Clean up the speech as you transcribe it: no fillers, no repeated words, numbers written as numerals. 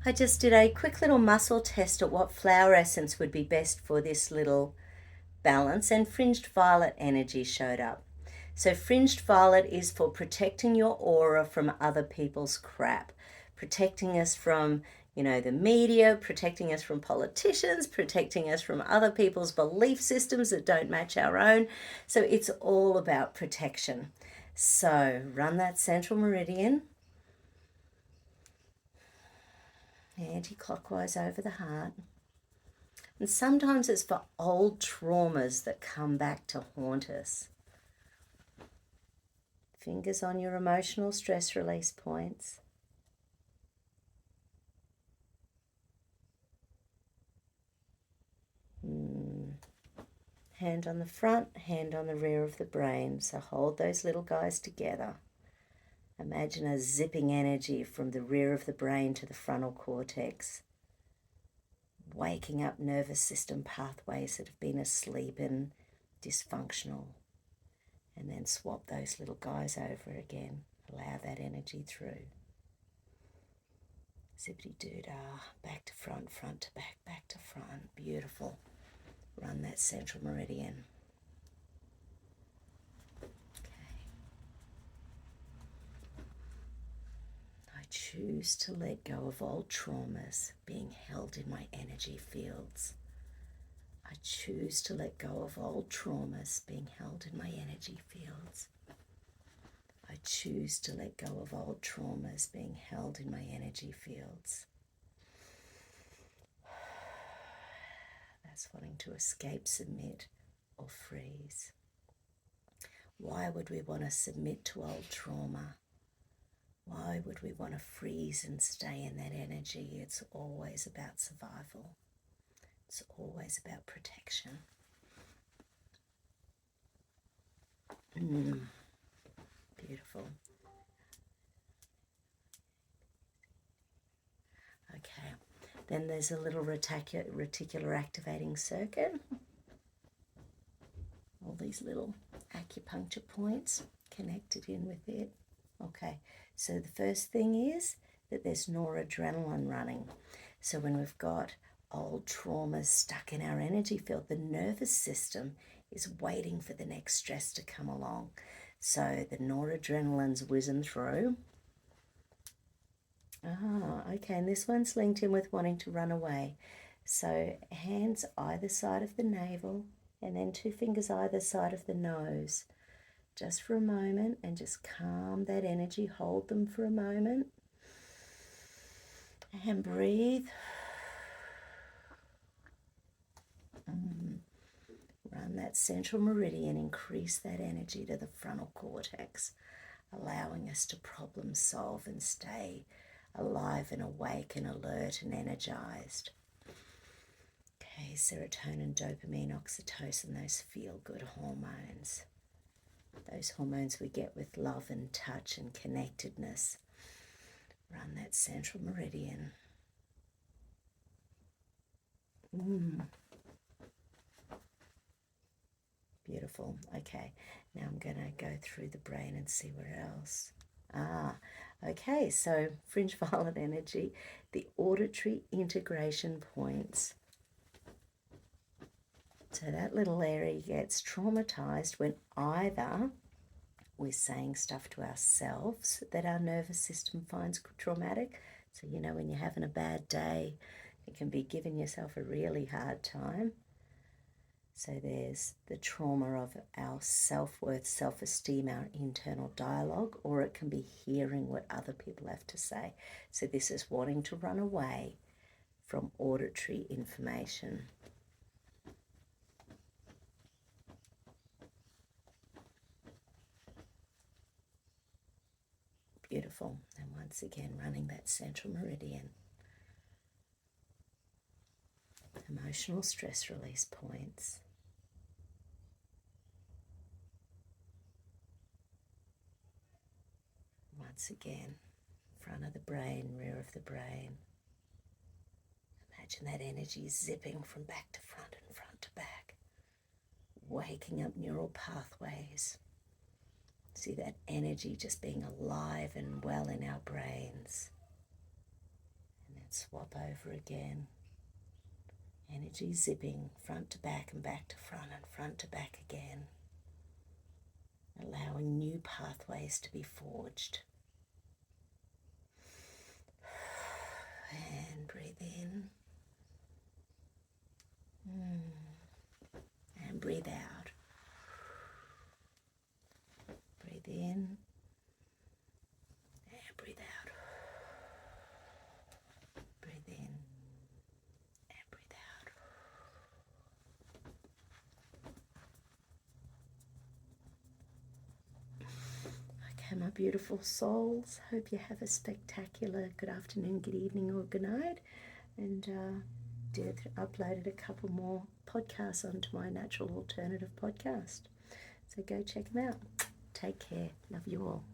I just did a quick little muscle test at what flower essence would be best for this little balance, and Fringed Violet Energy showed up. So Fringed Violet is for protecting your aura from other people's crap, protecting us from, the media, protecting us from politicians, protecting us from other people's belief systems that don't match our own. So it's all about protection. So run that central meridian anti-clockwise over the heart. And sometimes it's for old traumas that come back to haunt us. Fingers on your emotional stress release points. Hand on the front, hand on the rear of the brain. So hold those little guys together. Imagine a zipping energy from the rear of the brain to the frontal cortex, waking up nervous system pathways that have been asleep and dysfunctional. And then swap those little guys over again. Allow that energy through. Zippity doo dah, back to front, front to back, back to front. Beautiful. Run that central meridian. Okay. I choose to let go of old traumas being held in my energy fields. I choose to let go of old traumas being held in my energy fields. I choose to let go of old traumas being held in my energy fields. That's wanting to escape, submit, or freeze. Why would we want to submit to old trauma? Why would we want to freeze and stay in that energy? It's always about survival. It's always about protection. Beautiful. Okay, then there's a little reticular activating circuit. All these little acupuncture points connected in with it. Okay, so the first thing is that there's noradrenaline running. So when we've got old traumas stuck in our energy field, the nervous system is waiting for the next stress to come along. So the noradrenaline's whizzing through. Okay, and this one's linked in with wanting to run away. So hands either side of the navel, and then 2 fingers either side of the nose. Just for a moment, and just calm that energy. Hold them for a moment. And breathe. Run that central meridian, increase that energy to the frontal cortex, allowing us to problem solve and stay alive and awake and alert and energized. Okay, serotonin, dopamine, oxytocin, those feel-good hormones. Those hormones we get with love and touch and connectedness. Run that central meridian. Beautiful. Okay, now I'm going to go through the brain and see where else. Okay, so Fringed Violet Energy, the auditory integration points. So that little area gets traumatized when either we're saying stuff to ourselves that our nervous system finds traumatic. So, when you're having a bad day, it can be giving yourself a really hard time. So there's the trauma of our self-worth, self-esteem, our internal dialogue, or it can be hearing what other people have to say. So this is wanting to run away from auditory information. Beautiful. And once again, running that central meridian. Emotional stress release points. Once again, front of the brain, rear of the brain. Imagine that energy zipping from back to front and front to back, waking up neural pathways. See that energy just being alive and well in our brains. And then Swap over again. Energy zipping front to back and back to front and front to back again. Allowing new pathways to be forged. And breathe in. And breathe out. Breathe in. And breathe out. Breathe in. And breathe out. Okay, my beautiful souls. Hope you have a spectacular good afternoon, good evening, or good night. And uploaded a couple more podcasts onto my Natural Alternative podcast. So go check them out. Take care. Love you all.